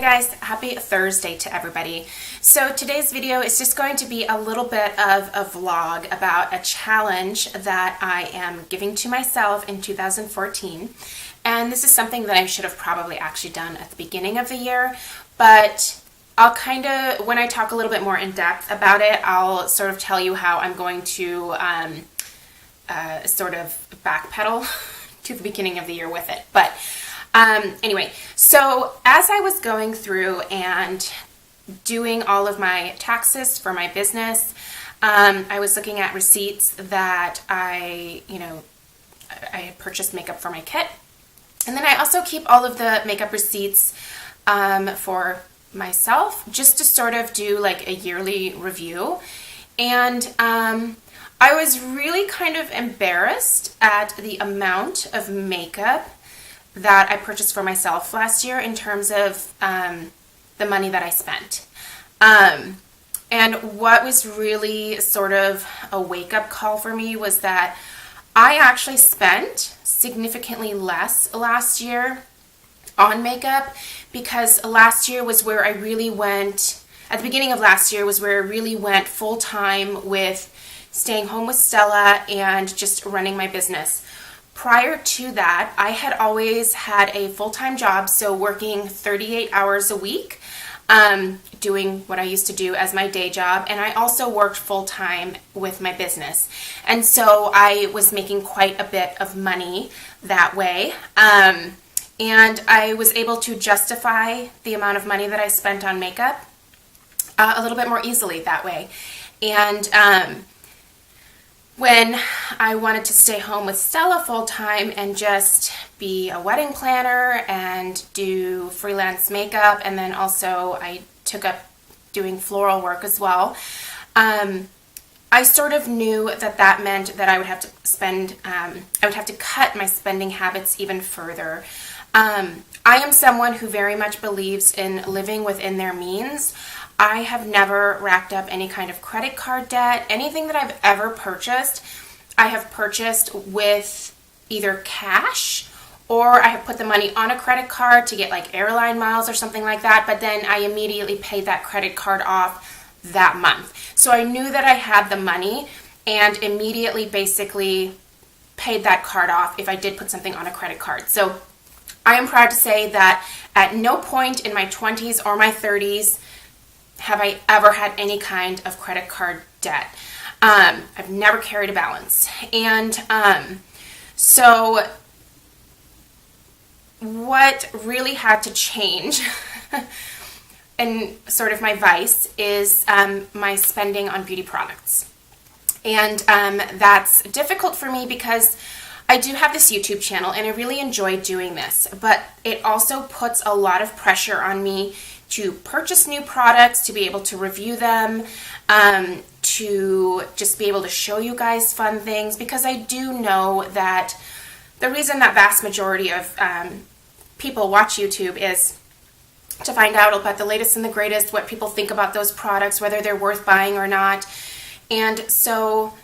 guys, happy Thursday to everybody. So today's video is just going to be a little bit of a vlog about a challenge that I am giving to myself in 2014. And this is something that I should have probably actually done at the beginning of the year, but I'll when I talk a little bit more in depth about it, I'll sort of tell you how I'm going to sort of backpedal to the beginning of the year with it. But anyway, so as I was going through and doing all of my taxes for my business, I was looking at receipts that I had purchased makeup for my kit. And then I also keep all of the makeup receipts for myself, just to sort of do like a yearly review. And I was really kind of embarrassed at the amount of makeup that I purchased for myself last year in terms of the money that I spent. And what was really sort of a wake-up call for me was that I actually spent significantly less last year on makeup, because last year was where I really went, at the beginning of last year was where I really went full-time with staying home with Stella and just running my business. Prior to that, I had always had a full-time job, so working 38 hours a week, doing what I used to do as my day job, and I also worked full-time with my business. And so I was making quite a bit of money that way, and I was able to justify the amount of money that I spent on makeup a little bit more easily that way. And when I wanted to stay home with Stella full-time and just be a wedding planner and do freelance makeup, and then also I took up doing floral work as well, I sort of knew that that meant that I would have to spend, I would have to cut my spending habits even further. I am someone who very much believes in living within their means. I have never racked up any kind of credit card debt. Anything that I've ever purchased, I have purchased with either cash, or I have put the money on a credit card to get like airline miles or something like that, but then I immediately paid that credit card off that month. So I knew that I had the money and immediately basically paid that card off if I did put something on a credit card. So I am proud to say that at no point in my 20s or my 30s have I ever had any kind of credit card debt. I've never carried a balance. And so what really had to change and sort of my vice is my spending on beauty products. And that's difficult for me because I do have this YouTube channel and I really enjoy doing this, but it also puts a lot of pressure on me to purchase new products, to be able to review them, to just be able to show you guys fun things, because I do know that the reason that vast majority of people watch YouTube is to find out about the latest and the greatest, what people think about those products, whether they're worth buying or not. And so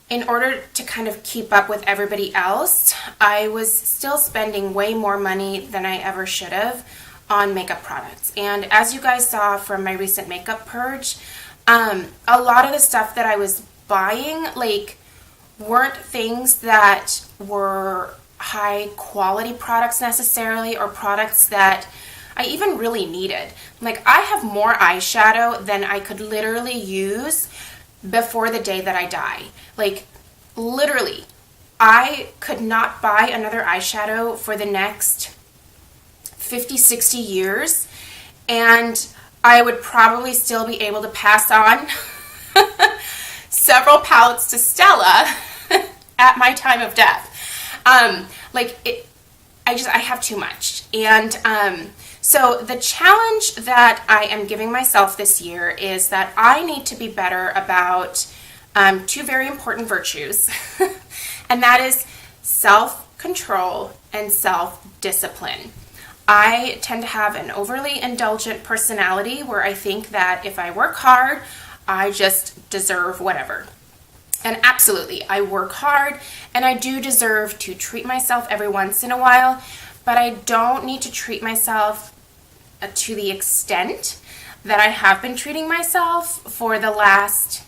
in order to kind of keep up with everybody else, I was still spending way more money than I ever should have on makeup products. And as you guys saw from my recent makeup purge, a lot of the stuff that I was buying weren't things that were high quality products necessarily, or products that I even really needed. Like, I have more eyeshadow than I could literally use before the day that I die. Like, literally, I could not buy another eyeshadow for the next 50, 60 years, and I would probably still be able to pass on several palettes to Stella at my time of death. I have too much. And so the challenge that I am giving myself this year is that I need to be better about two very important virtues, and that is self-control and self-discipline. I tend to have an overly indulgent personality where I think that if I work hard, I just deserve whatever. And absolutely, I work hard and I do deserve to treat myself every once in a while, but I don't need to treat myself to the extent that I have been treating myself for the last,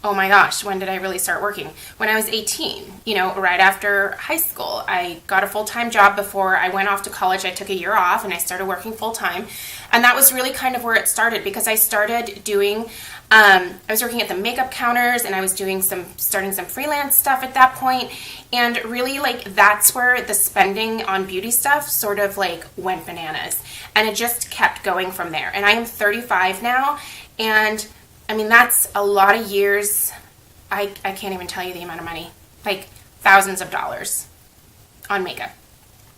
oh my gosh, when did I really start working? When I was 18, right after high school. I got a full-time job before I went off to college. I took a year off and I started working full-time. And that was really kind of where it started, because I started doing, I was working at the makeup counters, and I was starting some freelance stuff at that point. And really, that's where the spending on beauty stuff sort of went bananas. And it just kept going from there. And I am 35 now, and that's a lot of years. I can't even tell you the amount of money, thousands of dollars on makeup.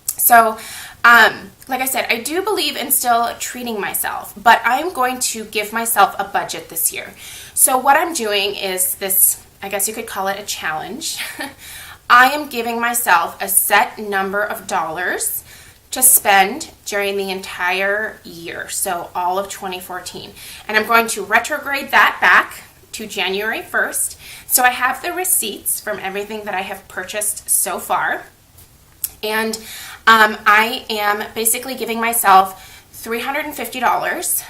So, like I said, I do believe in still treating myself, but I'm going to give myself a budget this year. So what I'm doing is this, I guess you could call it a challenge. I am giving myself a set number of dollars to spend during the entire year, so all of 2014. And I'm going to retrograde that back to January 1st. So I have the receipts from everything that I have purchased so far. And I am basically giving myself $350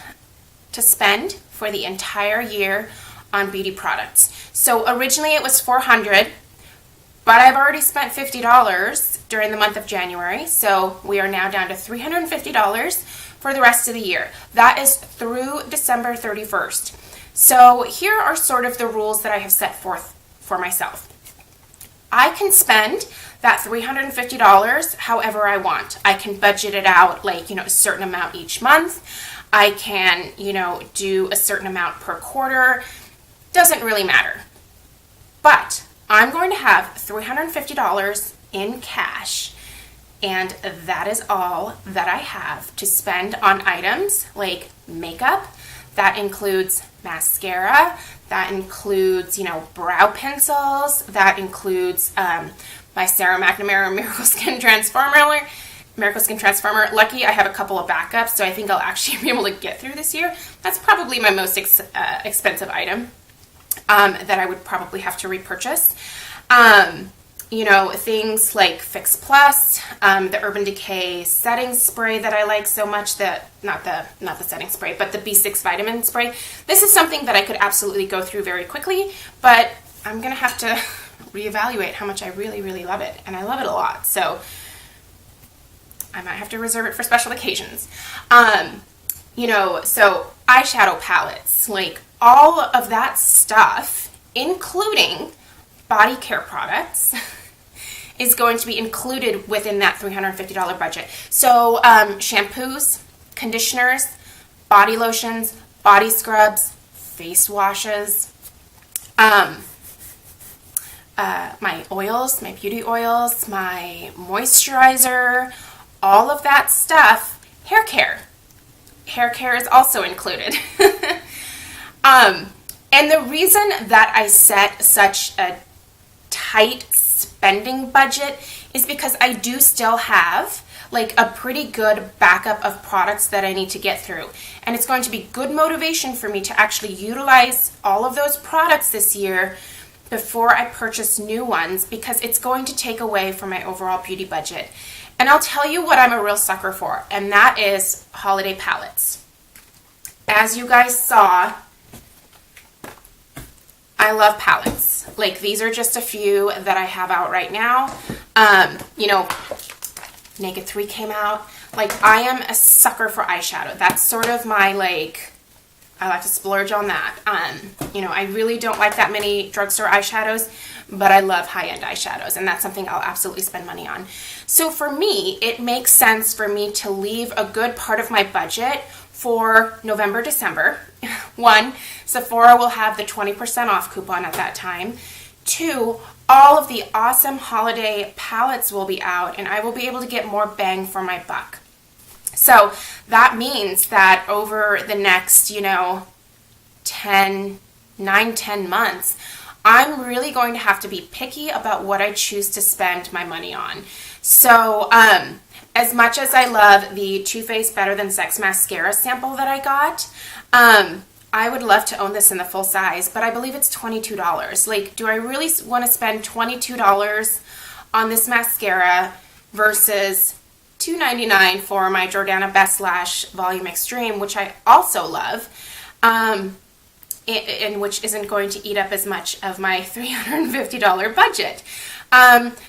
to spend for the entire year on beauty products. So originally it was $400, but I've already spent $50 during the month of January, so we are now down to $350 for the rest of the year. That is through December 31st. So here are sort of the rules that I have set forth for myself. I can spend that $350 however I want. I can budget it out a certain amount each month. I can, do a certain amount per quarter. Doesn't really matter. But I'm going to have $350 in cash, and that is all that I have to spend on items like makeup. That includes mascara, that includes, brow pencils, that includes my Serum McNamara Miracle Skin Transformer. Lucky I have a couple of backups, so I think I'll actually be able to get through this year. That's probably my most expensive item that I would probably have to repurchase. Things like Fix Plus, the Urban Decay setting spray that I like so much, not the setting spray, but the B6 vitamin spray. This is something that I could absolutely go through very quickly, but I'm going to have to reevaluate how much I really, really love it. And I love it a lot, so I might have to reserve it for special occasions. So eyeshadow palettes, all of that stuff, including body care products, is going to be included within that $350 budget. So shampoos, conditioners, body lotions, body scrubs, face washes, my oils, my beauty oils, my moisturizer, all of that stuff. Hair care. Hair care is also included. And the reason that I set such a tight spending budget is because I do still have a pretty good backup of products that I need to get through. And it's going to be good motivation for me to actually utilize all of those products this year before I purchase new ones, because it's going to take away from my overall beauty budget. And I'll tell you what I'm a real sucker for, and that is holiday palettes. As you guys saw, I love palettes. These are just a few that I have out right now. Naked 3 came out. I am a sucker for eyeshadow. That's sort of my, I like to splurge on that. I really don't like that many drugstore eyeshadows, but I love high-end eyeshadows, and that's something I'll absolutely spend money on. So for me, it makes sense for me to leave a good part of my budget for November, December. 1, Sephora will have the 20% off coupon at that time. 2, all of the awesome holiday palettes will be out, and I will be able to get more bang for my buck. So that means that over the next, 10 months, I'm really going to have to be picky about what I choose to spend my money on. So, as much as I love the Too Faced Better Than Sex mascara sample that I got, I would love to own this in the full size, but I believe it's $22. Do I really want to spend $22 on this mascara versus $2.99 for my Jordana Best Lash Volume Extreme, which I also love, and which isn't going to eat up as much of my $350 budget.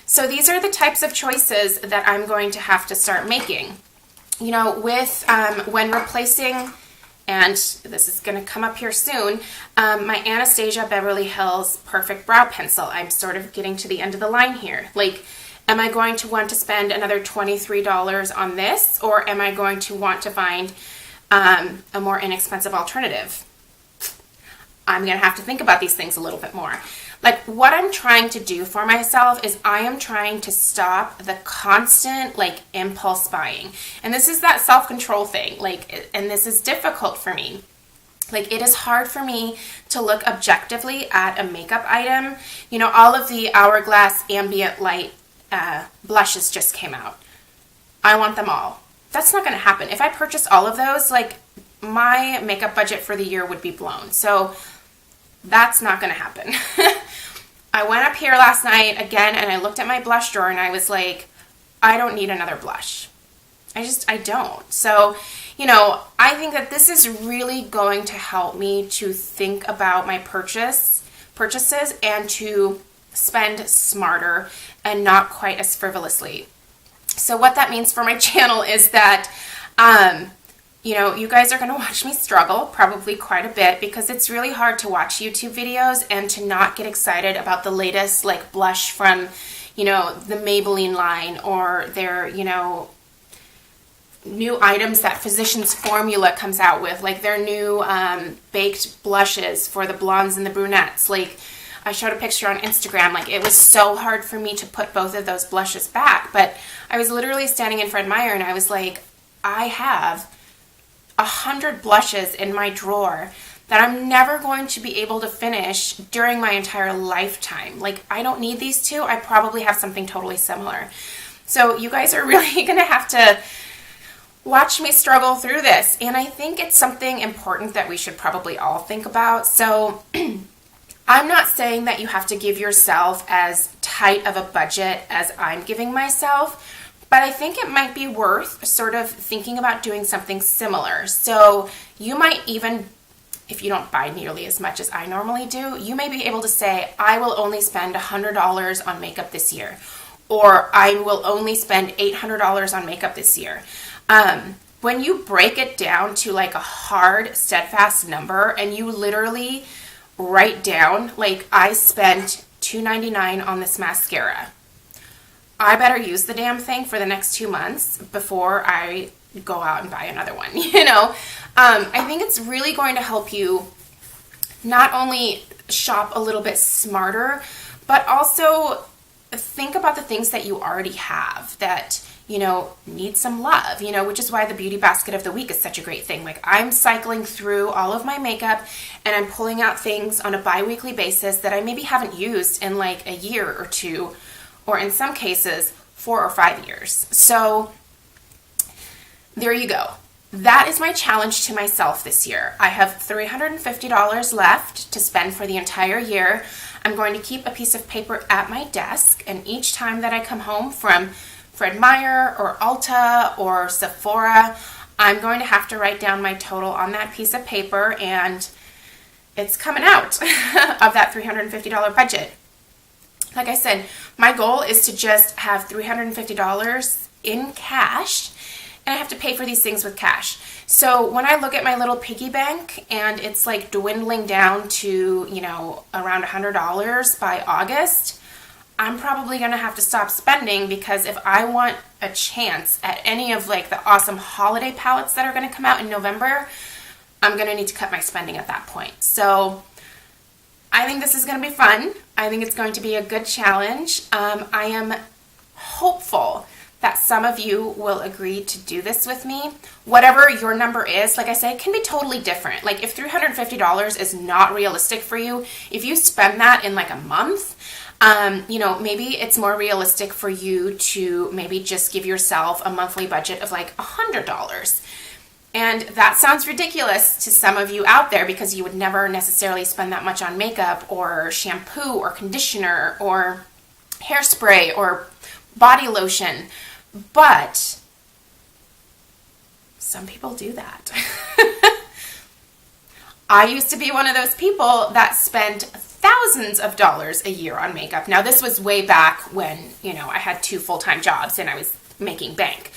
So these are the types of choices that I'm going to have to start making. You know, with when replacing, and this is going to come up here soon, my Anastasia Beverly Hills Perfect Brow Pencil. I'm sort of getting to the end of the line here. Like, am I going to want to spend another $23 on this, or am I going to want to find a more inexpensive alternative? I'm going to have to think about these things a little bit more. Like, what I'm trying to do for myself is I am trying to stop the constant, like, impulse buying. And this is that self-control thing. Like, and this is difficult for me. Like, it is hard for me to look objectively at a makeup item. You know, all of the Hourglass Ambient Light blushes just came out. I want them all. That's not going to happen. If I purchased all of those, like, my makeup budget for the year would be blown. So that's not going to happen. I went up here last night again and I looked at my blush drawer and I was like, I don't need another blush. I don't. So, you know, I think that this is really going to help me to think about my purchases and to spend smarter and not quite as frivolously. So what that means for my channel is that, you know, you guys are going to watch me struggle probably quite a bit, because it's really hard to watch YouTube videos and to not get excited about the latest, like, blush from, you know, the Maybelline line, or their, you know, new items that Physicians Formula comes out with, like their new baked blushes for the blondes and the brunettes. Like, I showed a picture on Instagram. Like, it was so hard for me to put both of those blushes back, but I was literally standing in Fred Meyer and I was like, I have 100 blushes in my drawer that I'm never going to be able to finish during my entire lifetime. Like, I don't need these two. I probably have something totally similar. So you guys are really going to have to watch me struggle through this. And I think it's something important that we should probably all think about. So I'm not saying that you have to give yourself as tight of a budget as I'm giving myself, but I think it might be worth sort of thinking about doing something similar. So you might even, if you don't buy nearly as much as I normally do, you may be able to say, I will only spend $100 on makeup this year, or I will only spend $800 on makeup this year. When you break it down to like a hard, steadfast number, and you literally write down, like, I spent $2.99 on this mascara, I better use the damn thing for the next 2 months before I go out and buy another one, you know? I think it's really going to help you not only shop a little bit smarter, but also think about the things that you already have that, you know, need some love, you know, which is why the beauty basket of the week is such a great thing. Like, I'm cycling through all of my makeup and I'm pulling out things on a bi-weekly basis that I maybe haven't used in like a year or two, or in some cases 4 or 5 years. So there you go. That is my challenge to myself this year. I have $350 left to spend for the entire year. I'm going to keep a piece of paper at my desk, and each time that I come home from Fred Meyer or Ulta or Sephora, I'm going to have to write down my total on that piece of paper, and it's coming out of that $350 budget. Like I said, my goal is to just have $350 in cash, and I have to pay for these things with cash. So when I look at my little piggy bank and it's like dwindling down to, you know, around $100 by August, I'm probably going to have to stop spending, because if I want a chance at any of like the awesome holiday palettes that are going to come out in November, I'm going to need to cut my spending at that point. So I think this is going to be fun. I think it's going to be a good challenge. I am hopeful that some of you will agree to do this with me. Whatever your number is, like I said, it can be totally different. Like, if $350 is not realistic for you, if you spend that in like a month, you know, maybe it's more realistic for you to maybe just give yourself a monthly budget of like $100. And that sounds ridiculous to some of you out there, because you would never necessarily spend that much on makeup or shampoo or conditioner or hairspray or body lotion. But some people do that. I used to be one of those people that spent thousands of dollars a year on makeup. Now, this was way back when, you know, I had 2 full-time jobs and I was making bank.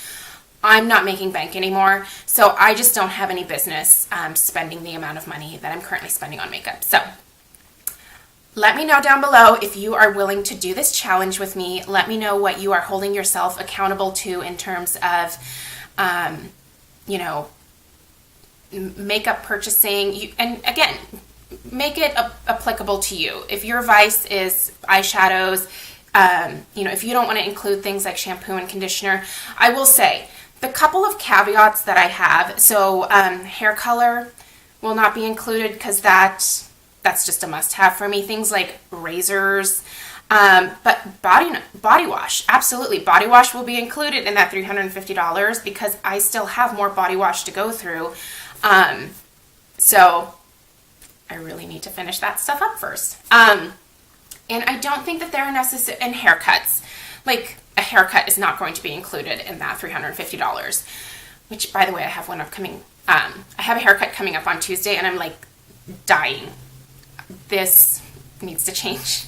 I'm not making bank anymore, so I just don't have any business spending the amount of money that I'm currently spending on makeup. So let me know down below if you are willing to do this challenge with me. Let me know what you are holding yourself accountable to in terms of, you know, makeup purchasing. And again, make it applicable to you. If your vice is eyeshadows, you know, if you don't want to include things like shampoo and conditioner, I will say the couple of caveats that I have. So hair color will not be included because that's just a must-have for me. Things like razors, but body wash, absolutely. Body wash will be included in that $350 because I still have more body wash to go through. So I really need to finish that stuff up first. And I don't think that they're necessary. And haircuts, like a haircut is not going to be included in that $350, which, by the way, I have one upcoming. I have a haircut coming up on Tuesday and I'm like dying. This needs to change.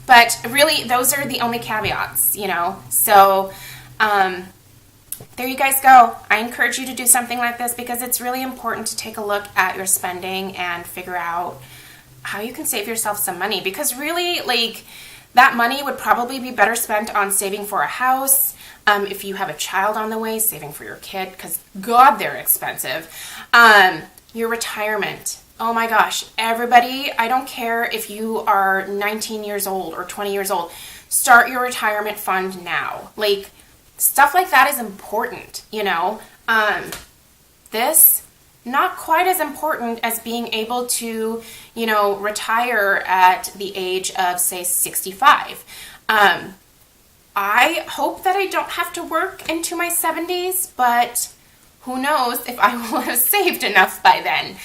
But really, those are the only caveats, you know. So there you guys go. I encourage you to do something like this because it's really important to take a look at your spending and figure out how you can save yourself some money, because really, like, that money would probably be better spent on saving for a house. If you have a child on the way, saving for your kid, because God, they're expensive. Your retirement. Oh my gosh, everybody, I don't care if you are 19 years old or 20 years old, start your retirement fund now. Like, stuff like that is important, you know. This, not quite as important as being able to, you know, retire at the age of, say, 65. I hope that I don't have to work into my 70s, but who knows if I will have saved enough by then.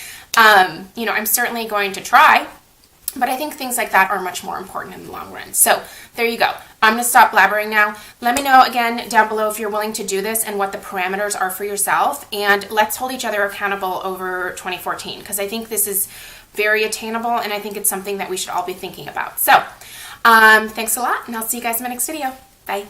You know, I'm certainly going to try, but I think things like that are much more important in the long run. So there you go. I'm going to stop blabbering now. Let me know again down below if you're willing to do this and what the parameters are for yourself. And let's hold each other accountable over 2014, because I think this is very attainable and I think it's something that we should all be thinking about. So thanks a lot, and I'll see you guys in my next video. Bye.